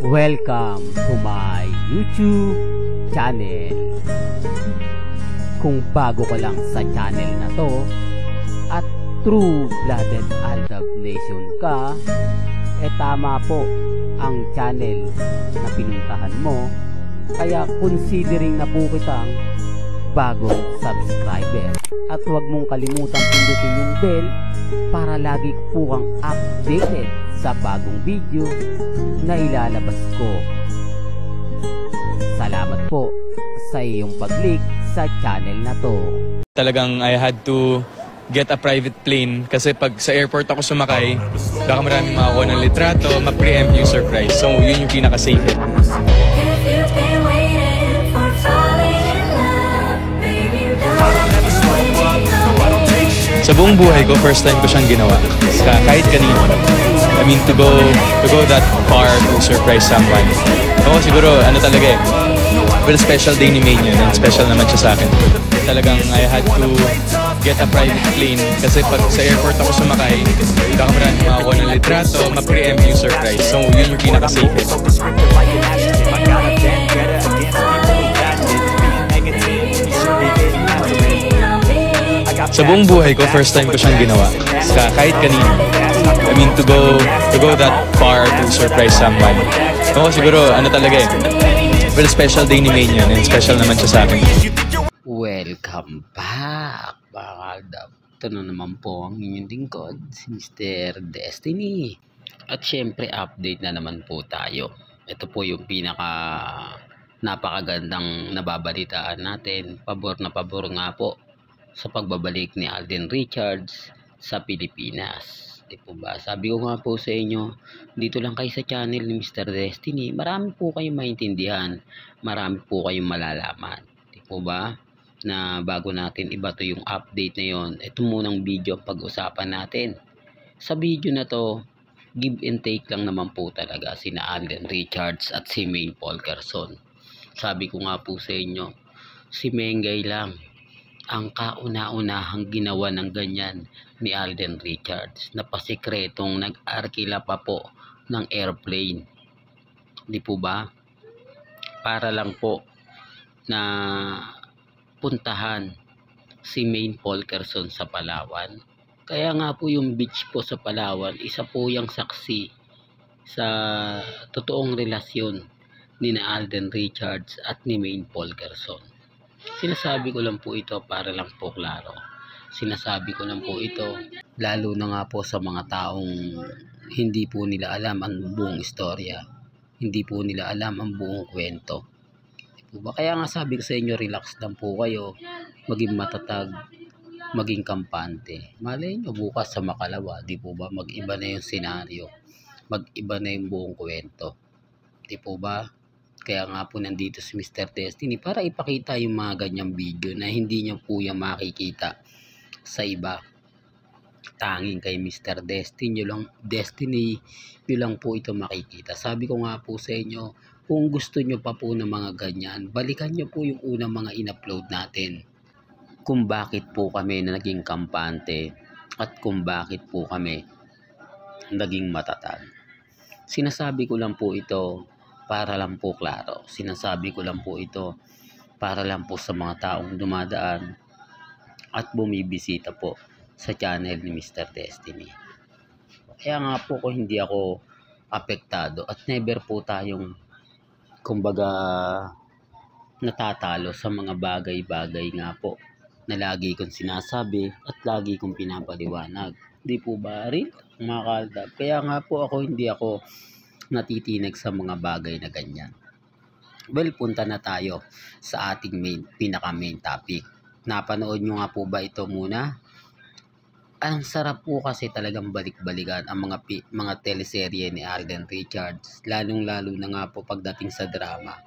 Welcome to my YouTube channel. Kung bago ka lang sa channel na to at true-blooded Aldab Nation ka, tama po ang channel na pinuntahan mo. Kaya considering na po kitang bagong subscriber. At huwag mong kalimutan pindutin yung bell para lagi po kang updated sa bagong video na ilalabas ko. Salamat po sa iyong pag-click sa channel na to. Talagang I had to get a private plane kasi pag sa airport ako sumakay, baka maraming makakuha ng litrato, ma-preempt yung surprise. So yun yung pinaka-safe. Sa buong buhay ko, first time ko siyang ginawa. Kahit kanino. I mean, to go that far to surprise someone. Oo, siguro, ano talaga eh. Well, special day ni Maine yun. And special naman siya sa akin. Talagang I had to get a private plane. Kasi pag sa airport ako sumakay, baka maraming makakuha ng litrato, ma-preempt yung surprise. So, yun yung pinaka-safe. Sa buong buhay ko, first time ko siyang ginawa. Kahit kanino. I mean, to go that far to surprise someone. Oo, siguro, ano talaga eh. Well, special day ni Maine yun. And special naman siya sa akin. Welcome back, mga Aldab. Ito na naman po ang inyong lingkod, si Mr. Destiny. At syempre, update na naman po tayo. Ito po yung napakagandang nababalitaan natin. Pabor na pabor nga po sa pagbabalik ni Alden Richards sa Pilipinas. Di po ba? Sabi ko nga po sa inyo, dito lang kayo sa channel ni Mr. Destiny, marami po kayong maintindihan, marami po kayong malalaman. Di po ba? Na bago natin iba to yung update na yon, ito munang video ang pag-usapan natin. Sa video na to, give and take lang naman po talaga sina Alden Richards at si Maine Polkerson. Sabi ko nga po sa inyo, si Mengay lang ang kauna-unahang ginawa ng ganyan ni Alden Richards na pasikretong nag-arkila pa po ng airplane. Di po ba? Para lang po na puntahan si Maine Polkerson sa Palawan. Kaya nga po yung beach po sa Palawan, isa po yung saksi sa totoong relasyon ni na Alden Richards at ni Maine Polkerson. Sinasabi ko lang po ito para lang po klaro. Sinasabi ko lang po ito lalo na nga po sa mga taong hindi po nila alam ang buong istorya. Hindi po nila alam ang buong kwento. Kaya nga sabi ko sa inyo, relax lang po kayo. Maging matatag, maging kampante. Malay nyo bukas sa Makalawa, di po ba? Mag-iba na yung senaryo. Mag-iba na yung buong kwento. Di po ba? Kaya nga po nandito si Mr. Destiny para ipakita yung mga ganyang video na hindi niyo po yung makikita sa iba. Tanging kay Mr. Destiny nyo lang po ito makikita. Sabi ko nga po sa inyo, kung gusto nyo pa po ng mga ganyan, balikan nyo po yung unang mga in-upload natin. Kung bakit po kami na naging kampante at kung bakit po kami naging matatag. Sinasabi ko lang po ito para lang po klaro. Sinasabi ko lang po ito para lang po sa mga taong dumadaan at bumibisita po sa channel ni Mr. Destiny. Kaya nga po kung hindi ako apektado at never po tayong kumbaga natatalo sa mga bagay-bagay nga po na lagi kong sinasabi at lagi kong pinapaliwanag. Di po ba rin mga Aldab? Kaya nga po hindi ako natitinag sa mga bagay na ganyan. Well, punta na tayo sa ating pinaka-main topic. Napanood nyo nga po ba ito muna? Ang sarap po kasi talagang balik-balikan ang mga teleserye ni Alden Richards. Lalong-lalo na nga po pagdating sa drama.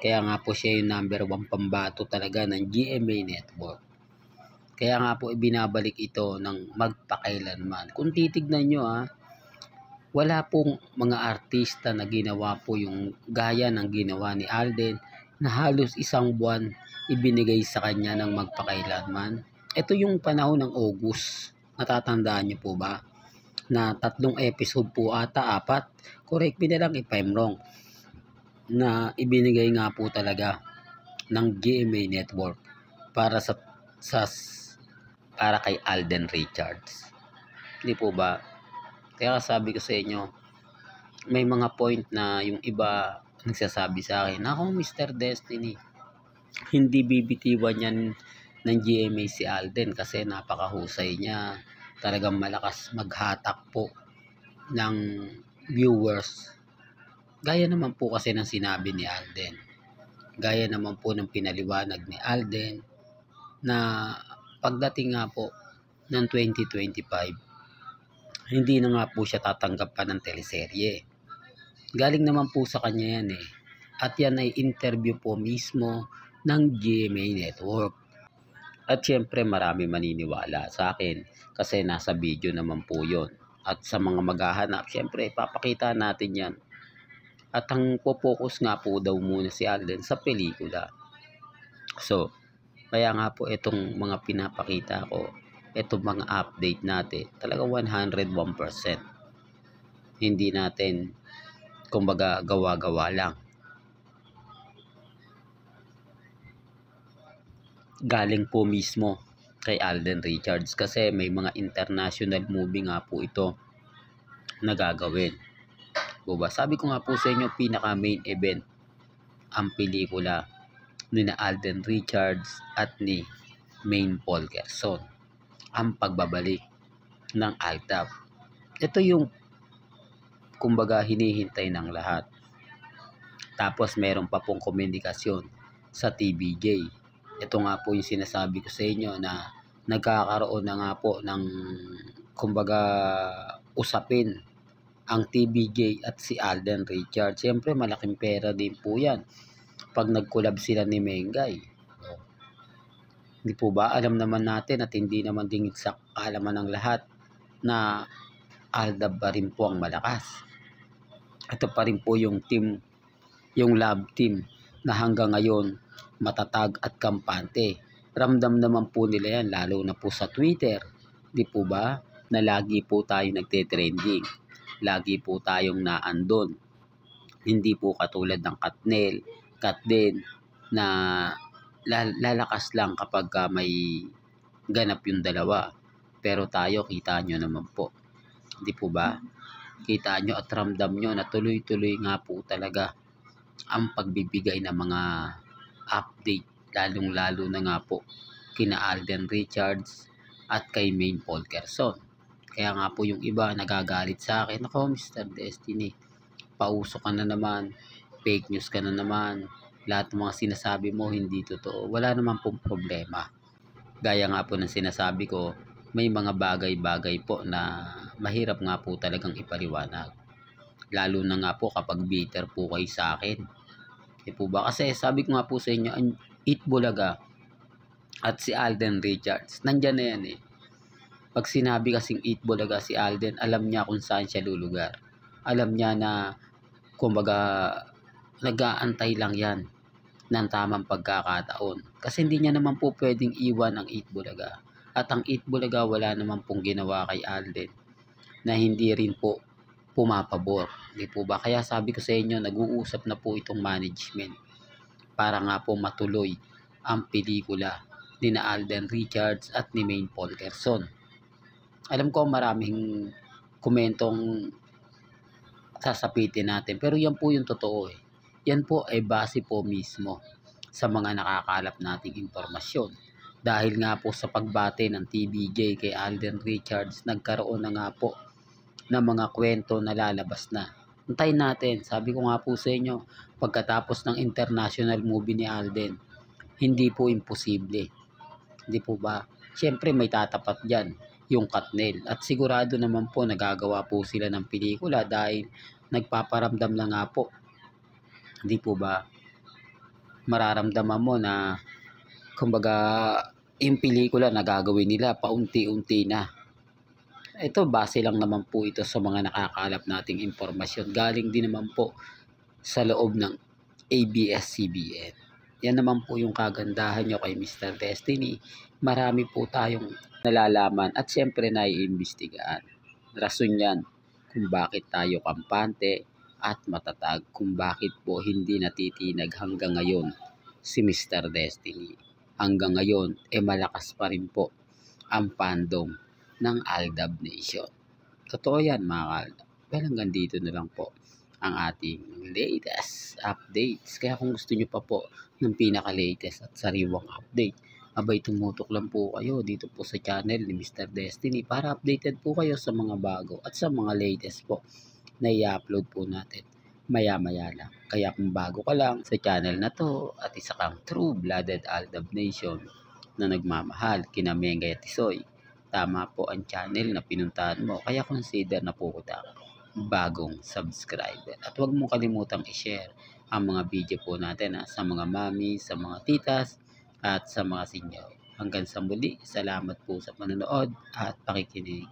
Kaya nga po siya yung number 1 pambato talaga ng GMA Network. Kaya nga po ibinabalik ito ng magpakailanman. Kung titignan nyo wala pong mga artista na ginawa po yung gaya ng ginawa ni Alden na halos isang buwan ibinigay sa kanya ng magpakailanman. Ito yung panahon ng August. Natatandaan niyo po ba? na 3 episode po ata, 4. Correct me na lang if I'm wrong. Na ibinigay nga po talaga ng GMA Network para sa para kay Alden Richards. Hindi po ba? Kaya sabi ko sa inyo, may mga point na yung iba nagsasabi sa akin, ako Mr. Destiny, hindi bibitiwan yan ng GMA si Alden kasi napakahusay niya. Talagang malakas maghatak po ng viewers. Gaya naman po kasi ng sinabi ni Alden. Gaya naman po ng pinaliwanag ni Alden na pagdating nga po ng 2025, hindi na nga po siya tatanggap pa ng teleserye. Galing naman po sa kanya yan eh. At yan ay interview po mismo ng GMA Network. At syempre marami maniniwala sa akin kasi nasa video naman po yun. At sa mga maghahanap, syempre papakita natin yan. At ang po-focus nga po daw muna si Alden sa pelikula. So, kaya nga po itong mga pinapakita ko, itong mga update natin, talagang 101%. Hindi natin, kumbaga, gawa-gawa lang. Galing po mismo kay Alden Richards kasi may mga international movie nga po ito na gagawin. Diba? Sabi ko nga po sa inyo, pinaka main event ang pelikula ni na Alden Richards at ni Maine Paul Gerson, ang pagbabalik ng Altaf. Ito yung kumbaga hinihintay ng lahat. Tapos meron pa pong komunikasyon sa TVJ. Ito nga po yung sinasabi ko sa inyo na nagkakaroon na nga po ng kumbaga usapin ang TVJ at si Alden Richards. Siyempre malaking pera din po yan pag nag-collab sila ni Mengay. Hindi po ba? Alam naman natin at hindi naman din sa kaalaman ng lahat na Aldab pa rin po ang malakas. Ito pa rin po yung team, yung love team na hanggang ngayon matatag at kampante. Ramdam naman po nila yan lalo na po sa Twitter. Di po ba? Na lagi po tayo nagte-trending. Lagi po tayong naandon. Hindi po katulad ng Katden na lalakas lang kapag may ganap yung dalawa. Pero tayo, kita nyo naman po. Di po ba? Kita nyo at ramdam nyo na tuloy-tuloy nga po talaga ang pagbibigay ng mga update. Lalong-lalo na nga po kina Alden Richards at kay Maine Paul Gerson. Kaya nga po yung iba nagagalit sa akin, ako Mr. Destiny, pauso ka na naman, fake news ka na naman, lahat ng mga sinasabi mo hindi totoo. Wala naman pong problema. Gaya nga po ng sinasabi ko, may mga bagay-bagay po na mahirap nga po talagang ipaliwanag. Lalo na nga po kapag bitter po kayo sa akin. Di po ba? Kasi sabi ko nga po sa inyo, ang Itbulaga at si Alden Richards, nandyan na yan eh. Pag sinabi kasing Itbulaga si Alden, alam niya kung saan siya lulugar. Alam niya na, kumbaga, nag-aantay lang yan ng tamang pagkakataon. Kasi hindi niya naman po pwedeng iwan ang Itbulaga. At ang Itbulaga wala naman pong ginawa kay Alden na hindi rin po pumapabor. Di po ba? Kaya sabi ko sa inyo, nag-uusap na po itong management para nga po matuloy ang pelikula ni na Alden Richards at ni Maine Paul Gerson. Alam ko maraming komentong sasapitin natin, pero yan po yung totoo eh. Yan po ay base po mismo sa mga nakakalap nating impormasyon. Dahil nga po sa pagbate ng TVJ kay Alden Richards, nagkaroon na nga po ng mga kwento na lalabas na. Antayin natin, sabi ko nga po sa inyo, pagkatapos ng international movie ni Alden, hindi po imposible. Hindi po ba? Siyempre may tatapat dyan, yung Katnel. At sigurado naman po nagagawa po sila ng pelikula dahil nagpaparamdam na nga po. Hindi po ba? Mararamdaman mo na kumbaga yung pelikula na gagawin nila paunti-unti na. Ito base lang naman po ito sa mga nakakalap nating impormasyon. Galing din naman po sa loob ng ABS-CBN. Yan naman po yung kagandahan nyo kay Mr. Destiny. Marami po tayong nalalaman at syempre naiimbestigaan. Rason yan kung bakit tayo kampante at matatag, kung bakit po hindi natitinag hanggang ngayon si Mr. Destiny. Hanggang ngayon, malakas pa rin po ang fandom ng Aldab Nation. Totoo yan mga kaaldab. Well, hanggang dito na lang po ang ating latest updates. Kaya kung gusto nyo pa po ng pinaka-latest at sariwang update, abay tumutok lang po kayo dito po sa channel ni Mr. Destiny para updated po kayo sa mga bago at sa mga latest po na i-upload po natin maya-maya lang. Kaya kung bago ka lang sa channel na to at isa kang true-blooded Aldab Nation na nagmamahal kina Mengay at Tisoy, tama po ang channel na pinuntahan mo. Kaya consider na po kita bagong subscriber. At huwag mong kalimutang i-share ang mga video po natin sa mga mami, sa mga titas, at sa mga sinyo. Hanggang sa muli, salamat po sa panonood at pakikinig.